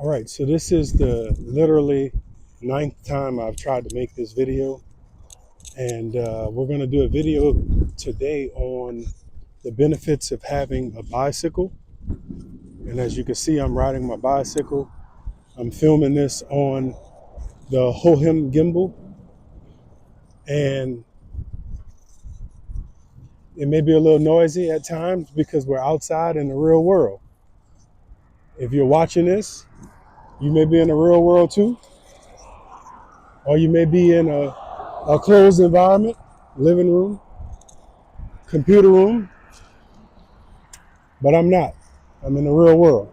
All right, so this is the literally ninth time I've tried to make this video, and we're going to do a video today on the benefits of having a bicycle. And as you can see, I'm riding my bicycle. I'm filming this on the Hohem gimbal, and it may be a little noisy at times because we're outside in the real world. If you're watching this, you may be in the real world too, or you may be in a closed environment, living room, computer room, but I'm not. I'm in the real world.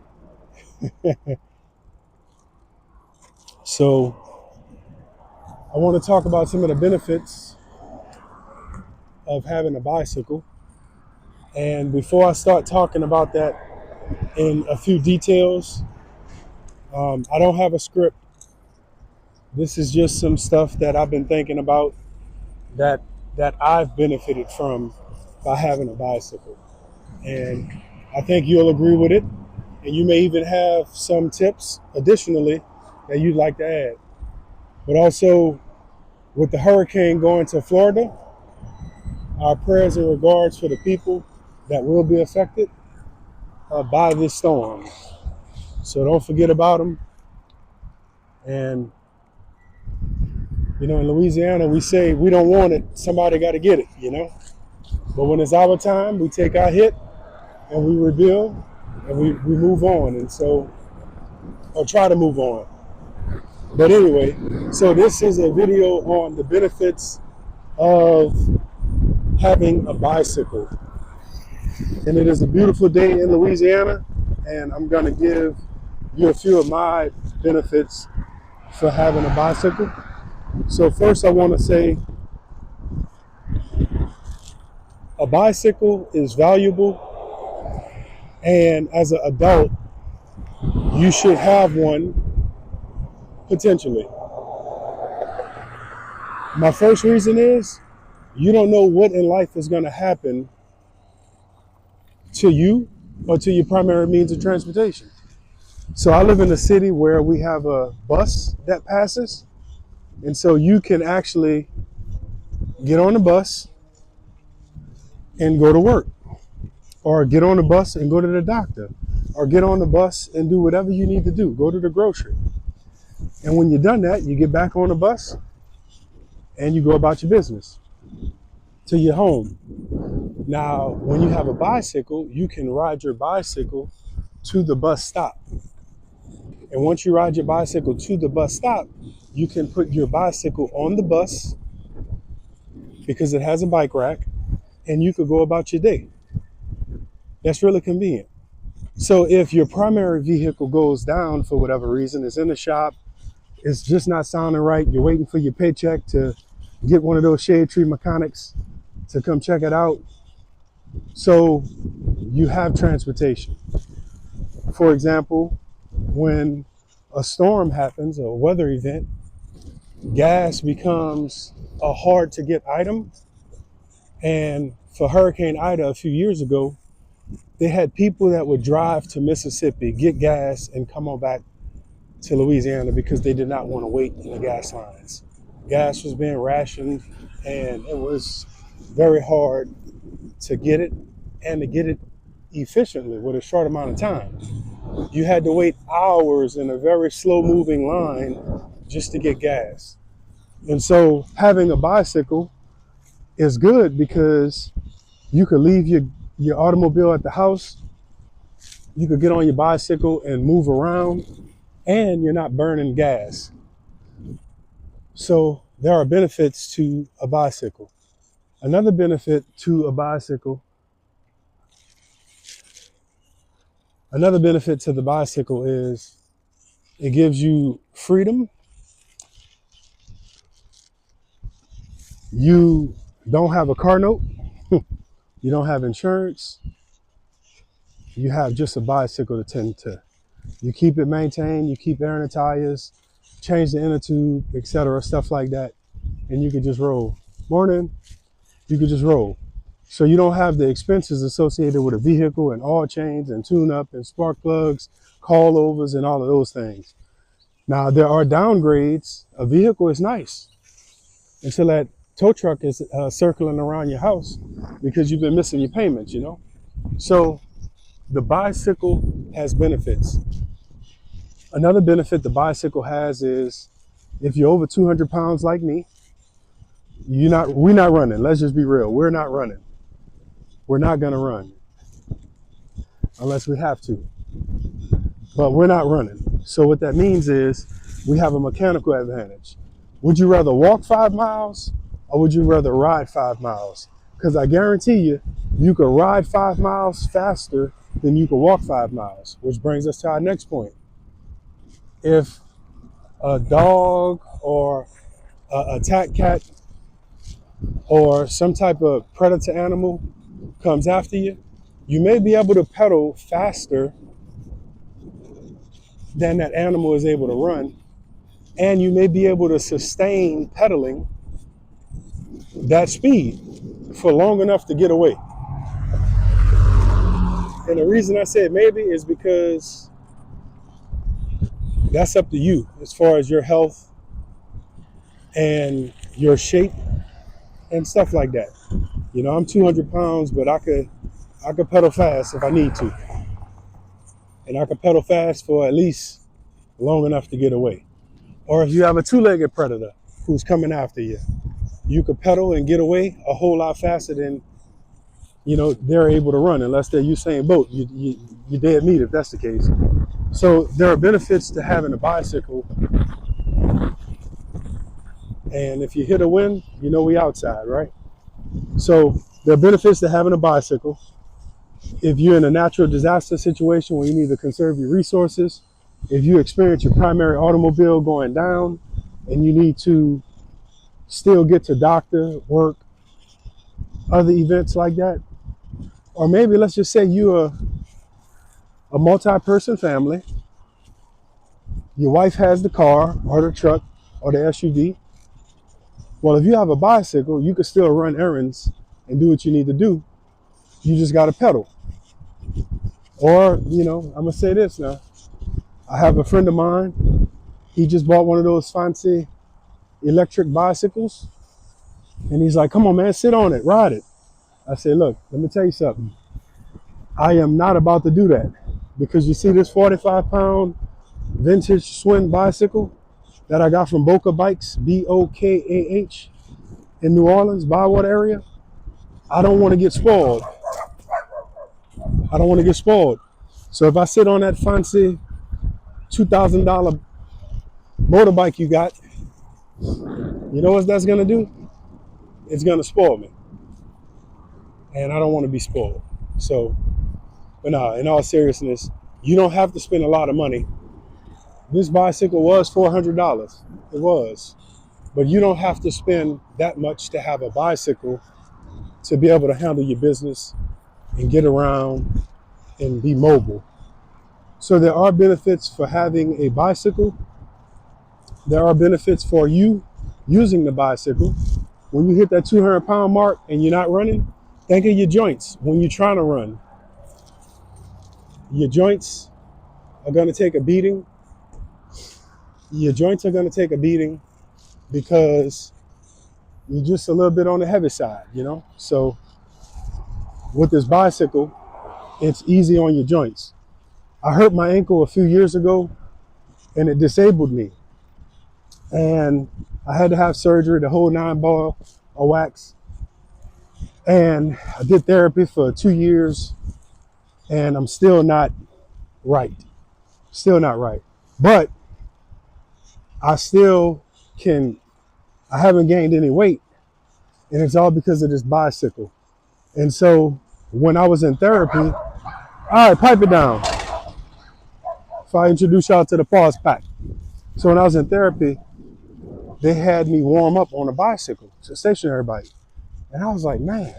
So I want to talk about some of the benefits of having a bicycle. And before I start talking about that in a few details, I don't have a script. This is just some stuff that I've been thinking about that I've benefited from by having a bicycle. And I think you'll agree with it. And you may even have some tips additionally that you'd like to add. But also, with the hurricane going to Florida, our prayers and regards for the people that will be affected by this storm. So don't forget about them. And, you know, in Louisiana, we say we don't want it, somebody got to get it, you know. But when it's our time, we take our hit and we rebuild and we move on. And so, or try to move on. But anyway, so this is a video on the benefits of having a bicycle. And it is a beautiful day in Louisiana, and I'm going to give you a few of my benefits for having a bicycle. So first I want to say a bicycle is valuable, and as an adult, you should have one potentially. My first reason is you don't know what in life is going to happen to you or to your primary means of transportation. So I live in a city where we have a bus that passes, and so you can actually get on the bus and go to work, or get on the bus and go to the doctor, or get on the bus and do whatever you need to do, go to the grocery. And when you're done that, you get back on the bus and you go about your business to your home. Now, when you have a bicycle, you can ride your bicycle to the bus stop. And once you ride your bicycle to the bus stop, you can put your bicycle on the bus because it has a bike rack, and you could go about your day. That's really convenient. So if your primary vehicle goes down for whatever reason, it's in the shop, it's just not sounding right, you're waiting for your paycheck to get one of those shade tree mechanics to come check it out. So you have transportation. For example, when a storm happens, a weather event, gas becomes a hard to get item. And for Hurricane Ida a few years ago, they had people that would drive to Mississippi, get gas, and come on back to Louisiana because they did not want to wait in the gas lines. Gas was being rationed, and it was very hard to get it, and to get it efficiently with a short amount of time. You had to wait hours in a very slow moving line just to get gas. And so having a bicycle is good because you could leave your automobile at the house, you could get on your bicycle and move around, and you're not burning gas. So there are benefits to a bicycle. Another benefit to a bicycle, another benefit to the bicycle is it gives you freedom. You don't have a car note. You don't have insurance. You have just a bicycle to tend to. You keep it maintained, you keep airing the tires, change the inner tube, etc., stuff like that, and you can just roll. Morning, you can just roll. So you don't have the expenses associated with a vehicle and oil change and tune up and spark plugs, call overs, and all of those things. Now, there are downgrades. A vehicle is nice until that tow truck is circling around your house because you've been missing your payments, you know? So the bicycle has benefits. Another benefit the bicycle has is if you're over 200 pounds like me, we're not running. Let's just be real. We're not running. We're not going to run unless we have to, but we're not running. So what that means is we have a mechanical advantage. Would you rather walk 5 miles or would you rather ride 5 miles? Because I guarantee you, you could ride 5 miles faster than you could walk 5 miles, which brings us to our next point. If a dog or a attack cat or some type of predator animal comes after you, you may be able to pedal faster than that animal is able to run, and you may be able to sustain pedaling that speed for long enough to get away. And the reason I said maybe is because that's up to you as far as your health and your shape and stuff like that. You know, I'm 200 pounds, but I could pedal fast if I need to. And I could pedal fast for at least long enough to get away. Or if you have a two-legged predator who's coming after you, you could pedal and get away a whole lot faster than, you know, they're able to run, unless they're Usain Bolt. You're dead meat if that's the case. So there are benefits to having a bicycle. And if you hit a wind, you know we outside, right? So there are benefits to having a bicycle. If you're in a natural disaster situation where you need to conserve your resources, if you experience your primary automobile going down and you need to still get to doctor, work, other events like that, or maybe let's just say you're a multi-person family, your wife has the car or the truck or the SUV. Well, if you have a bicycle, you can still run errands and do what you need to do. You just got to pedal. Or, you know, I'm going to say this now. I have a friend of mine. He just bought one of those fancy electric bicycles. And he's like, come on, man, sit on it, ride it. I said, look, let me tell you something. I am not about to do that. Because you see this 45-pound vintage Schwinn bicycle that I got from Boca Bikes, Bokah, in New Orleans, Bywater area. I don't want to get spoiled. I don't want to get spoiled. So if I sit on that fancy $2,000 motorbike you got, you know what that's going to do? It's going to spoil me. And I don't want to be spoiled. So, but no, in all seriousness, you don't have to spend a lot of money. This bicycle was $400. It was. But you don't have to spend that much to have a bicycle to be able to handle your business and get around and be mobile. So there are benefits for having a bicycle. There are benefits for you using the bicycle. When you hit that 200-pound mark and you're not running, think of your joints when you're trying to run. Your joints are going to take a beating. Your joints are going to take a beating because you're just a little bit on the heavy side, you know? So with this bicycle, it's easy on your joints. I hurt my ankle a few years ago and it disabled me. And I had to have surgery, the whole 9 ball of wax. And I did therapy for 2 years and I'm still not right. Still not right. But I still I haven't gained any weight. And it's all because of this bicycle. And so when I was in therapy, all right, pipe it down. So I introduce y'all to the pause pack. So when I was in therapy, they had me warm up on a bicycle, it's a stationary bike. And I was like, man,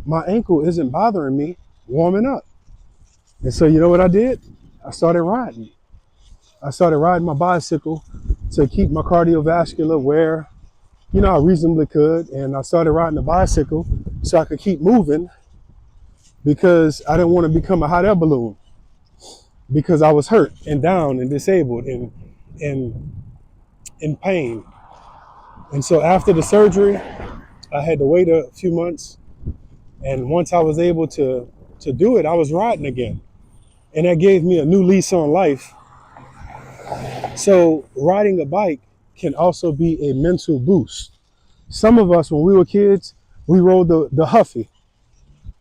my ankle isn't bothering me warming up. And so you know what I did? I started riding. I started riding my bicycle to keep my cardiovascular where, you know, I reasonably could. And I started riding the bicycle so I could keep moving because I didn't want to become a hot air balloon. because I was hurt and down and disabled and and in pain. And so after the surgery, I had to wait a few months. And once I was able to do it, I was riding again. And that gave me a new lease on life. So riding a bike can also be a mental boost. Some of us, when we were kids, we rode the Huffy,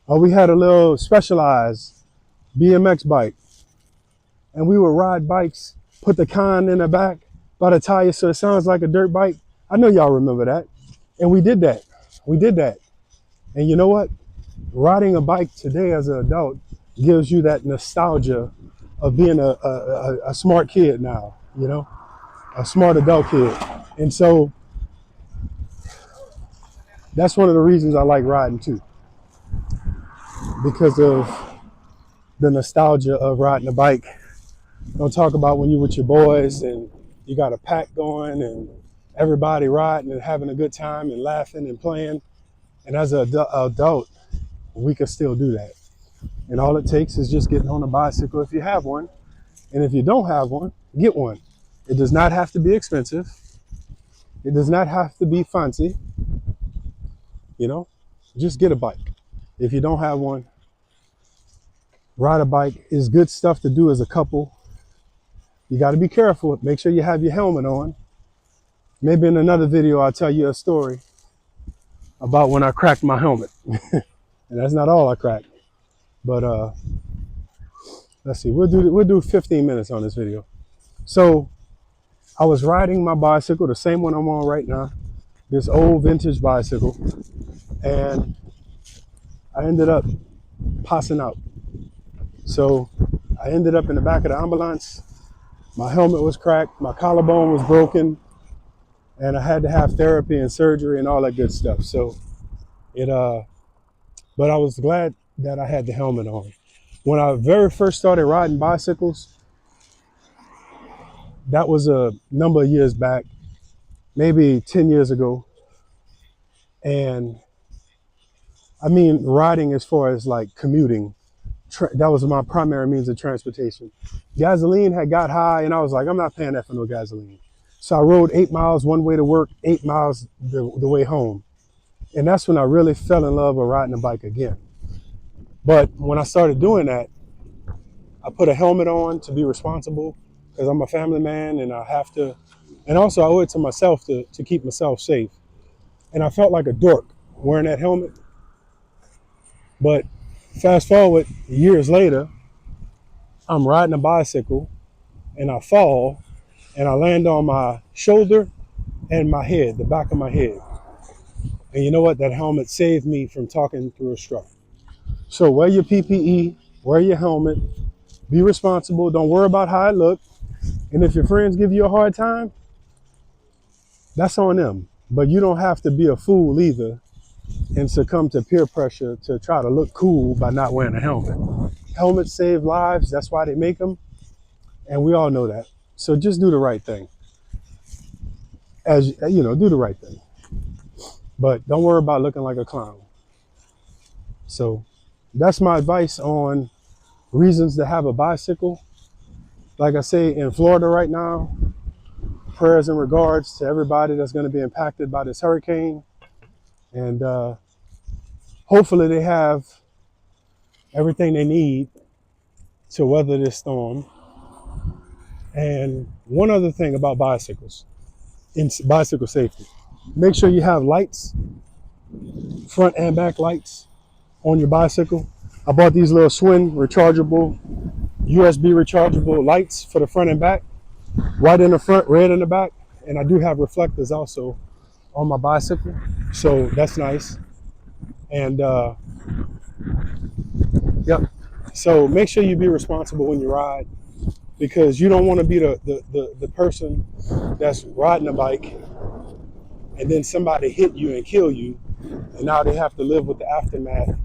or we had a little Specialized BMX bike, and we would ride bikes, put the con in the back by the tire so it sounds like a dirt bike. I know y'all remember that. And we did that. We did that. And you know what? Riding a bike today as an adult gives you that nostalgia of being a smart kid now, you know, a smart adult kid. And so that's one of the reasons I like riding too, because of the nostalgia of riding a bike. Don't talk about when you with your boys and you got a pack going and everybody riding and having a good time and laughing and playing. And as an adult, we can still do that. And all it takes is just getting on a bicycle if you have one. And if you don't have one, get one. It does not have to be expensive. It does not have to be fancy. You know, just get a bike. If you don't have one, ride a bike is good stuff to do as a couple. You got to be careful. Make sure you have your helmet on. Maybe in another video, I'll tell you a story about when I cracked my helmet. And that's not all I cracked. But let's see, we'll do 15 minutes on this video. So I was riding my bicycle, the same one I'm on right now, this old vintage bicycle, and I ended up passing out. So I ended up in the back of the ambulance. My helmet was cracked, my collarbone was broken, and I had to have therapy and surgery and all that good stuff. So but I was glad that I had the helmet on. When I very first started riding bicycles, that was a number of years back, maybe 10 years ago. And I mean, riding as far as like commuting, that was my primary means of transportation. Gasoline had got high and I was like, I'm not paying that for no gasoline. So I rode 8 miles one way to work, 8 miles the way home. And that's when I really fell in love with riding a bike again. But when I started doing that, I put a helmet on to be responsible because I'm a family man and I have to, and also I owe it to myself to keep myself safe. And I felt like a dork wearing that helmet. But fast forward years later, I'm riding a bicycle and I fall and I land on my shoulder and my head, the back of my head. And you know what? That helmet saved me from talking through a straw. So wear your PPE, wear your helmet, be responsible. Don't worry about how it looks. And if your friends give you a hard time, that's on them. But you don't have to be a fool either and succumb to peer pressure to try to look cool by not wearing a helmet. Helmets save lives. That's why they make them. And we all know that. So just do the right thing. As you know, do the right thing. But don't worry about looking like a clown. So that's my advice on reasons to have a bicycle. Like I say, in Florida right now, prayers and regards to everybody that's going to be impacted by this hurricane. And hopefully they have everything they need to weather this storm. And one other thing about bicycles, in bicycle safety, make sure you have lights, front and back lights on your bicycle. I bought these little Schwinn rechargeable, USB rechargeable lights for the front and back, white in the front, red in the back. And I do have reflectors also on my bicycle. So that's nice. And yep. So make sure you be responsible when you ride, because you don't want to be the person that's riding a bike and then somebody hit you and kill you. And now they have to live with the aftermath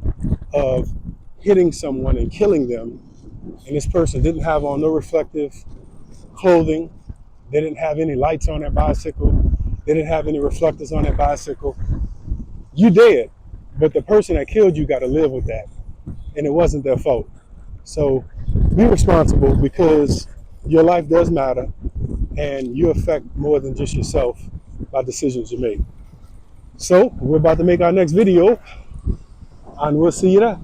of hitting someone and killing them. And this person didn't have on no reflective clothing. They didn't have any lights on their bicycle. They didn't have any reflectors on their bicycle. You dead, but the person that killed you got to live with that. And it wasn't their fault. So Be responsible because your life does matter and you affect more than just yourself by decisions you make. So we're about to make our next video and we'll see you there.